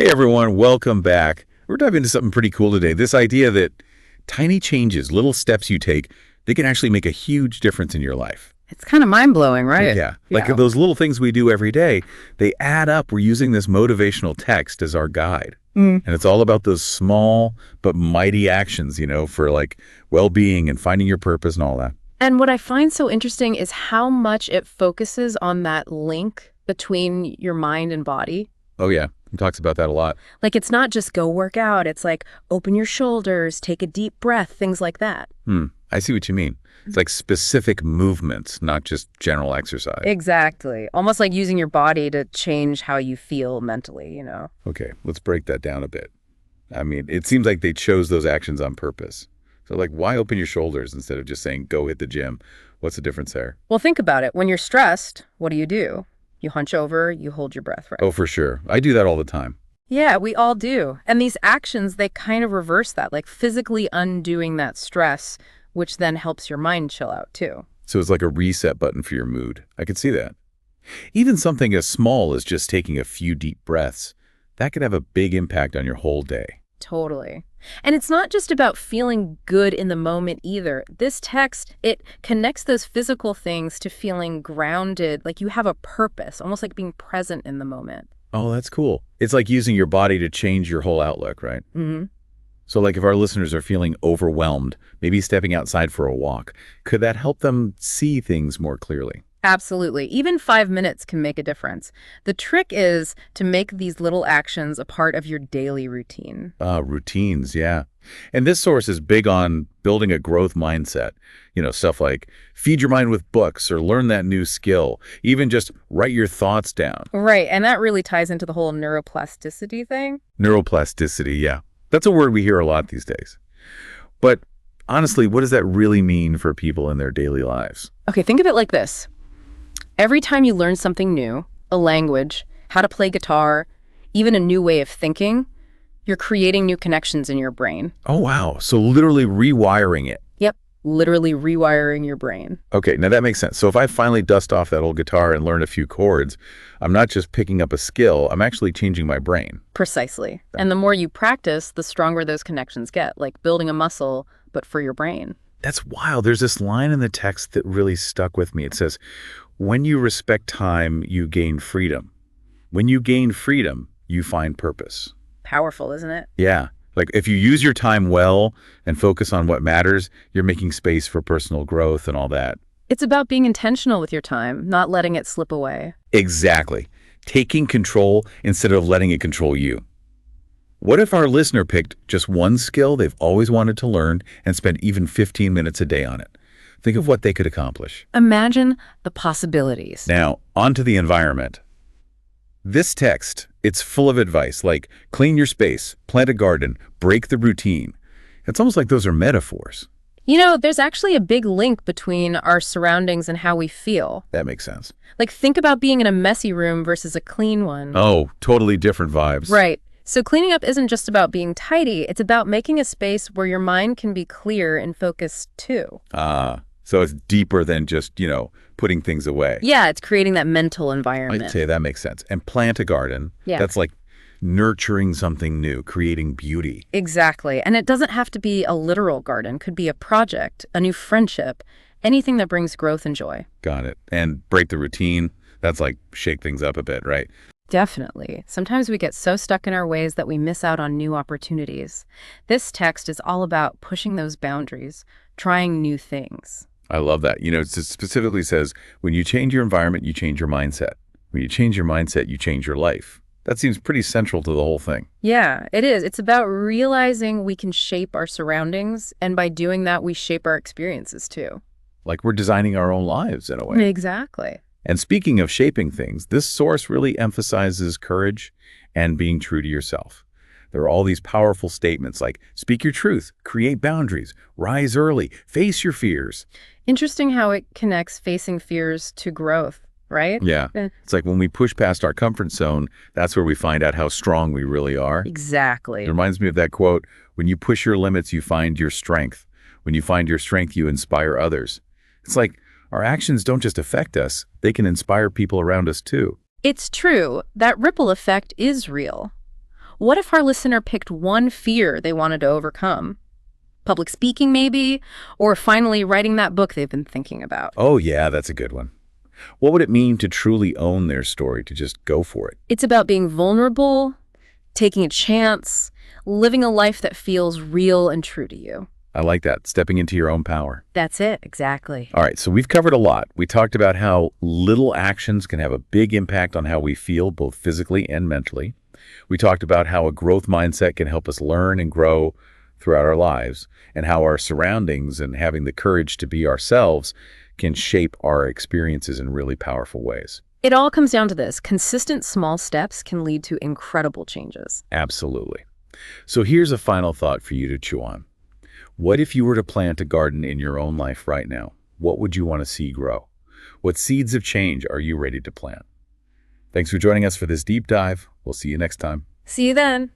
Hey everyone, welcome back. We're diving into something pretty cool today. This idea that tiny changes, little steps you take, they can actually make a huge difference in your life. It's kind of mind-blowing, right? Yeah, like those little things we do every day, they add up. We're using this motivational text as our guide. And it's all about those small but mighty actions, for like well-being and finding your purpose and all that. And what I find so interesting is how much it focuses on that link between your mind and body. Oh yeah, he talks about that a lot. Like, it's not just go work out. It's like open your shoulders, take a deep breath, things like that. I see what you mean. It's like specific movements, not just general exercise. Exactly. Almost like using your body to change how you feel mentally, Okay, let's break that down a bit. I mean, it seems like they chose those actions on purpose. So like, why open your shoulders instead of just saying, go hit the gym? What's the difference there? Well, think about it. When you're stressed, what do? You hunch over, you hold your breath, right? Oh, for sure. I do that all the time. Yeah, we all do. And these actions, they kind of reverse that, like physically undoing that stress, which then helps your mind chill out too. So it's like a reset button for your mood. I could see that. Even something as small as just taking a few deep breaths, that could have a big impact on your whole day. Totally. And it's not just about feeling good in the moment either. This text, it connects those physical things to feeling grounded, like you have a purpose, almost like being present in the moment. Oh, that's cool. It's like using your body to change your whole outlook, right? So like if our listeners are feeling overwhelmed, maybe stepping outside for a walk, could that help them see things more clearly? Absolutely. Even 5 minutes can make a difference. The trick is to make these little actions a part of your daily routine. Routines, yeah. And this source is big on building a growth mindset. Stuff like feed your mind with books or learn that new skill, even just write your thoughts down. Right. And that really ties into the whole neuroplasticity thing. Neuroplasticity, yeah. That's a word we hear a lot these days. But honestly, what does that really mean for people in their daily lives? Okay, think of it like this. Every time you learn something new, a language, how to play guitar, even a new way of thinking, you're creating new connections in your brain. Oh, wow. So literally rewiring it. Yep, literally rewiring your brain. Okay, now that makes sense. So if I finally dust off that old guitar and learn a few chords, I'm not just picking up a skill, I'm actually changing my brain. Precisely. And the more you practice, the stronger those connections get, like building a muscle, but for your brain. That's wild. There's this line in the text that really stuck with me. It says, when you respect time, you gain freedom. When you gain freedom, you find purpose. Powerful, isn't it? Yeah. Like if you use your time well and focus on what matters, you're making space for personal growth and all that. It's about being intentional with your time, not letting it slip away. Exactly. Taking control instead of letting it control you. What if our listener picked just one skill they've always wanted to learn and spent even 15 minutes a day on it? Think of what they could accomplish. Imagine the possibilities. Now, onto the environment. This text, it's full of advice like clean your space, plant a garden, break the routine. It's almost like those are metaphors. There's actually a big link between our surroundings and how we feel. That makes sense. Like, think about being in a messy room versus a clean one. Oh, totally different vibes. Right. So cleaning up isn't just about being tidy. It's about making a space where your mind can be clear and focused too. So it's deeper than just, putting things away. Yeah, it's creating that mental environment. I'd say that makes sense. And plant a garden. Yeah. That's like nurturing something new, creating beauty. Exactly. And it doesn't have to be a literal garden. It could be a project, a new friendship, anything that brings growth and joy. Got it. And break the routine. That's like shake things up a bit, right? Definitely. Sometimes we get so stuck in our ways that we miss out on new opportunities. This text is all about pushing those boundaries, trying new things. I love that. It specifically says, when you change your environment, you change your mindset. When you change your mindset, you change your life. That seems pretty central to the whole thing. Yeah, it is. It's about realizing we can shape our surroundings, and by doing that, we shape our experiences too. Like we're designing our own lives in a way. Exactly. And speaking of shaping things, this source really emphasizes courage and being true to yourself. There are all these powerful statements like speak your truth, create boundaries, rise early, face your fears. Interesting how it connects facing fears to growth, right? Yeah. It's like when we push past our comfort zone, that's where we find out how strong we really are. Exactly. It reminds me of that quote, when you push your limits, you find your strength. When you find your strength, you inspire others. It's like our actions don't just affect us, they can inspire people around us too. It's true. That ripple effect is real. What if our listener picked one fear they wanted to overcome? Public speaking, maybe? Or finally writing that book they've been thinking about? Oh, yeah, that's a good one. What would it mean to truly own their story, to just go for it? It's about being vulnerable, taking a chance, living a life that feels real and true to you. I like that, stepping into your own power. That's it, exactly. All right, so we've covered a lot. We talked about how little actions can have a big impact on how we feel, both physically and mentally. We talked about how a growth mindset can help us learn and grow throughout our lives, and how our surroundings and having the courage to be ourselves can shape our experiences in really powerful ways. It all comes down to this. Consistent small steps can lead to incredible changes. Absolutely. So here's a final thought for you to chew on. What if you were to plant a garden in your own life right now? What would you want to see grow? What seeds of change are you ready to plant? Thanks for joining us for this deep dive. We'll see you next time. See you then.